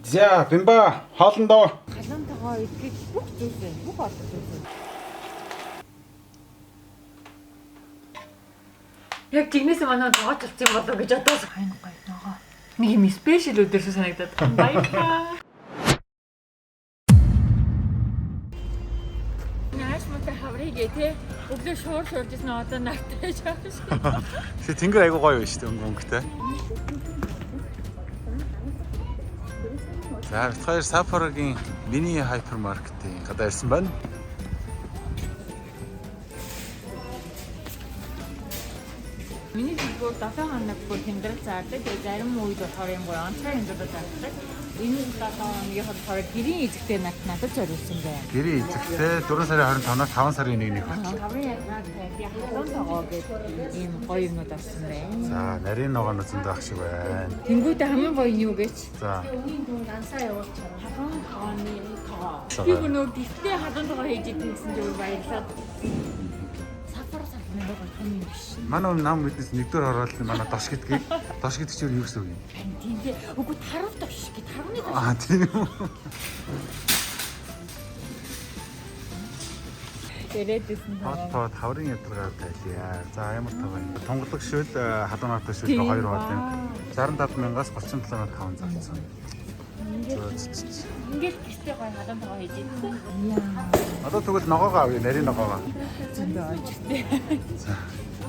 За, бимба хоолндоо. Халуунтайгаа идэх бүх зүйлээ, бүх олон зүйлээ. Яг тэгнээсээ манай тоогоч болсон юм болов гэж бодож байна гоё ногоо. Нэг юм спешиал өдөрсө санагдаад байна. Баярлалаа. Яаж мөтэй хаврыгээ те өглөө шуур шууржсэн одоо нартаж байгаа шүү. Тэгээ тэнгэр айгуу гоё байна шүү дээ өнгөтэй. За, хоёр Sapporo-гийн мини хайпермаркетын гадаа ирсэн байна. Миний зүгээр 7 хоног бүр тэмдэглэл заардаг. Тэгээ зарим үед болохоор юм гоё онцгой хэмжээтэй заардаг. Энэ 7 хоногийн болохоор гэрийн эзэгтэй надад зориулсан байна. Гэрийн эзэгтэй 4 сарын 25-наас 5 сарын 1-ний хүртэл. Хаврын яг халуунтайгаа гэдэг ийм гоё юмнууд авсан байна. За, нарийн ногооноо зөндөө ах шиг байна. Тэнгүүдээ хамгийн гоё нь юу гэж? За. Үүний дунд ансаа явуулчихсан. Халуун тооны тоо. Би нөгөө гифтээ халуун тоо хийж идэв гэсэн зүгээр баярлаад. Сафар сахны гоё юм биш. Манай нам мэднэс нэгдүгээр ороод манай дош гэдгийг дош гэдэг чинь юу гэсэн үг юм? Тийм дээ. Үгүй тарав дош гэж тарвны дош. Аа тийм үү. Тэрэдэсэн Хот хаврын ядаргаар байлаа. За ямар тав юм. Тунгалаг шүл халуунаатай шүл 2 бод юм. 67,000-аас 37,500 зарцсан. ингээд гэртээ гоё халуун тоо хийж идэв. Одоо тэгвэл ногоогоо авъя, нарийн ногоогоо. Зөндөө очтой. За,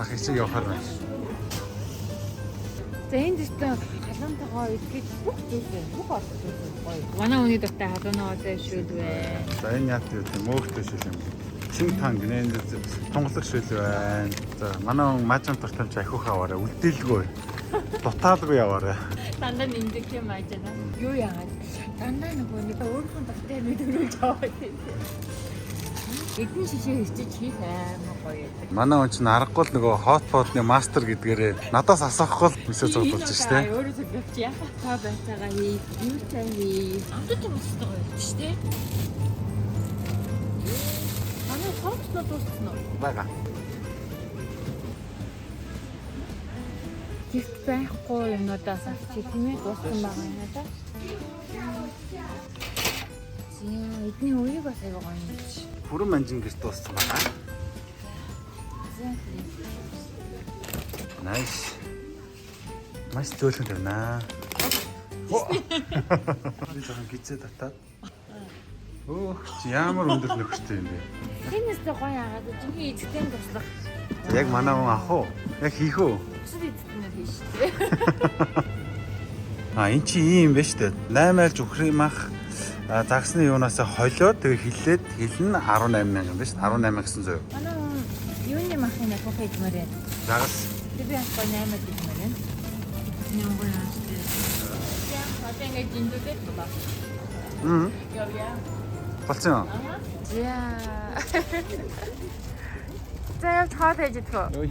ах их чиг явахаар байна. За энэ дэстэ халуун тоо идэх бүх зүйлээ, бүх олон зүйлээ гоё. Манай хүний дуртай халуунаатай шүл бай. За энэ яат юу тийм мөөхтэй шүл юм. Чин танг нэ тунгалаг шүл байна. За манай мажан туртамж ахиухаа аваарай. Үлдээлгүй. Дутаалгүй яваарай. Дандаа нэмдэг юм аажана. Юу яагаад? Дандаа нөгөө нэг өөрийнхөө дуртай мэдрүүлж аваад тийм. Эдэн шишээ хийчих хийх амар гоё байдаг. Манай хүн чинь аргагүй л нөгөө хотподны мастер гэдгээрээ надаас асахгүй л мессеж зодуулж штэ. Өөрөө зөвлөж яхаа та байцаагаа хий, юу цаа хий. Амтд юм өстэй гоё байдаг штэ. Манай хоцноо дууссан уу? Бага. Гэрт байхгүй юмудаас авчи тийм ээ дууссан байгаа юм да. Зин эдний үеийг бас аяга гоё юм чи. Бүрэн манжин гэрт дууссан байна. Nice. Маш зөөлөн байна. Би жоохон гизээ татаад. Өөх, чи ямар өндөр нөхөртэй юм бэ? Тэнэстэй гоё агаад жинхэнэ эзэгтэй туслах. Яг манай хүн ах уу? Яг хийх үү? Өсөд эзэгтэй хийж тээ. Эн чи ийм байна шүү дээ. 8 айлж өхриймах загсны юунаас холиод тэгээ хиллээд хилэн 18,000 юм байна шүү. 18,900. Манай юуны махын ахих хиймээр байна. Загас. Би ахтай 8 хиймээр байна. Нямбар яастай. Яг хатанга жиндүдээ тулаа. Явъя. Болцсон юу? За. За яв цаад хийж идэх. Ой.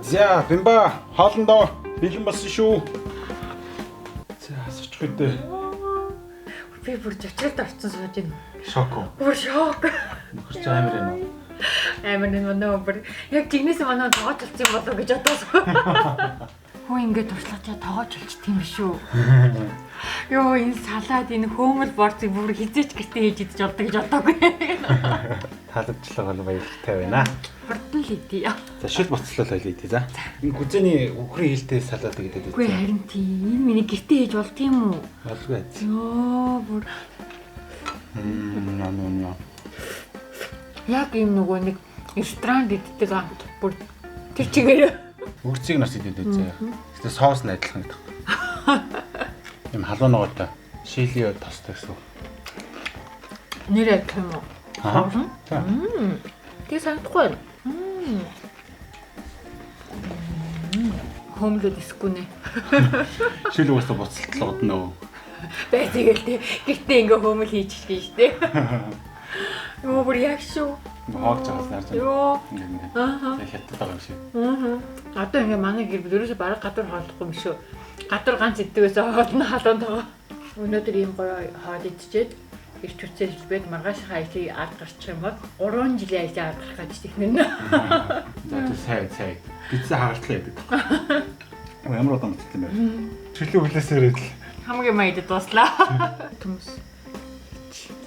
За, бимба хоолндоо бэлэн болсон шүү. За, сочх үдээ. Би бүр зочролд орсон сууж байна. Шок уу? Бүр шок. Нөхөрч амар юм уу? Амар нэг бүр яг тэгнээс манай тоож болсон юм болов гэж бодсон. Хөө ингээд туршлагачаа тоож болчих тийм шүү. Йоо энэ салаад энэ хөөмөл борцыг бүр хизээч гэртээ хийж идэж болдог гэж бодоогүй. Таалагдчлага бол баяртай байна. Хурдан л идэ. За шил боцлол хоёул идэ за. Энэ гүзэний үхрийн хилтэй салаад гэдэг үү? Үгүй харин тийм энэ миний гэртээ хийж болд юм уу? Болгүй. Йоо бүр яг юм нөгөө нэг ресторан иддэг амт бүр тэр чигээр Үрцгийг нас идэв заяа. Гэтэ соус нь адилхан гэдэг. Им халуун ногоотой. Шилийн тостой гэсэн. нэр адилхан юм уу? Аа. Тэгээ санагдахгүй байна. Хомлод искүнэ. Шил уусаа буцалтлаад нөө. Бай тэгэл тий. Гэтэ ингээ хомл хийж штэ. Йоо бүр яг шүү. Хоолж байгаа харж байна. Йоо. Ингээ. Ааха. Хятад байгаа юм шиг. Одоо ингээ манай гэр бүл ерөөсө бараг гадуур хооллохгүй юм шүү. Гадуур ганц иддгээс хоол нь халуун тагаа. Өнөөдөр ийм гоё хоол идчихэд ирч үцэл хэлбэд маргаашхаа ичиг ард гарчих юм бол 3 жилийн ачаа ард гарах гэж технэн. За сайн. Пицца хагалтлаа гэдэг. Ямар удаан мэдсэн юм бэ? Чөлөө хүлээсээр л Хамгийн маяд дуслаа. Түмс.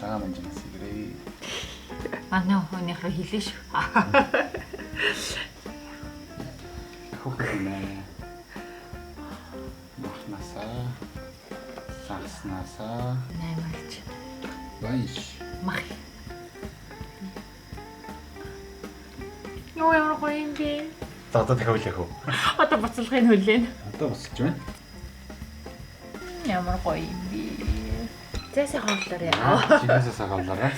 цагаан манжнаас игрээ. Манай хоньх руу хэлээ шүү. Хөхнэ. Махнасаа. Саснасаа. Наймарч. Вайш. Мах. Юу ямар гоё юм бэ? За одоо дахиад хөө. Одоо буцалгыг хүлээн. Одоо босч байна. Ямар гоё юм бэ? Зэсэ хооллоо яа. Чинээсээ сахаллаараа.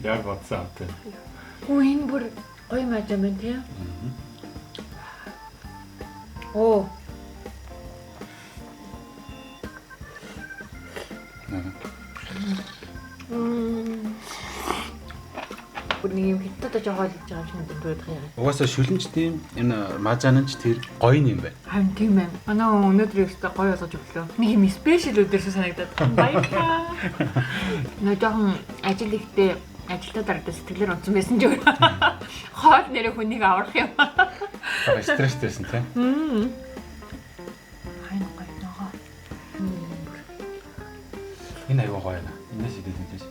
Яг бодсон амт. Оо энэ бүр гоё маж юм байна тий. Оо. Бүр нэг юм хятад жоо хоол хийж байгаа юм шиг надад байна. Угаасаа шүлэнч тийм энэ мажаанч тэр гоё юм байна. Харин тийм ээ. Манай өнөөдөр ихтэй гоё болгож өглөө. Нэг юм спешиал өдөрсөө санагдаад баярлаа. Нөө жоохон ажил ихтэй ажилтаа дарагдсан сэтгэлээр унтсан байсан ч өөр. Хоол нэрээ хүнийг аврах юм. Аа стресстэйсэн тийм. Хайн гоё ногоо. Энэ аюу гоё байна. Энэс идэж идэж.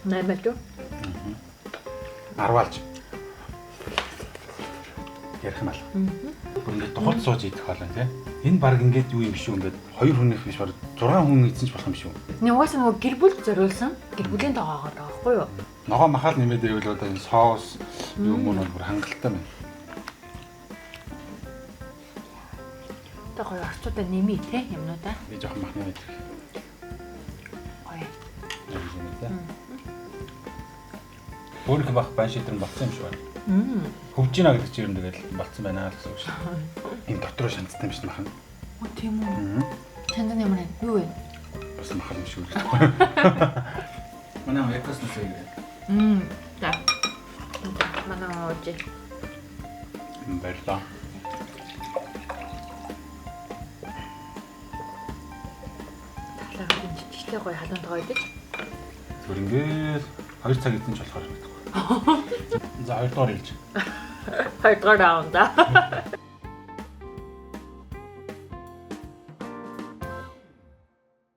Наймалж уу? Арвалж. Ярих юм аа. Бүр ингээд доход сууж идэх хоолой тийм. Энэ баг ингээд юу юм шүү ингээд 2 хүнийх биш баг 6 хүн идсэн ч болох юм шүү. Нэг угаасаа нөгөө гэр бүл зориулсан. Гэр бүлийн тоогоор байгаа байхгүй юу? Ногоо махал нэмээд ивэл одоо энэ соус юм уу бүр хангалттай байна. Одоо гоё орчуудаа нэмээ те юмнуудаа. Би жоохон махны байдаг. Гоё. Өөрөх бах байн шийдвэр болсон юм шиг байна. Хөвж гинэ гэдэг чинь юм тэгэл болцсон байна гэсэн үг шүү. Энэ дотроо шанцтай юм шиг махна. Оо тийм үү. Чанд ямар вэ? Юу вэ? Бас махал юм шиг үү. Манай якас нь сэгрээ. За. Манай ооч. Баярлалаа. Талаагийн жижигтэй гоё халуун тоо идэж. Зүгээр ингээд 2 цаг эзэн ч болохоор байдаг. За 2 дугаар хэлж. 2 дугаар раунда.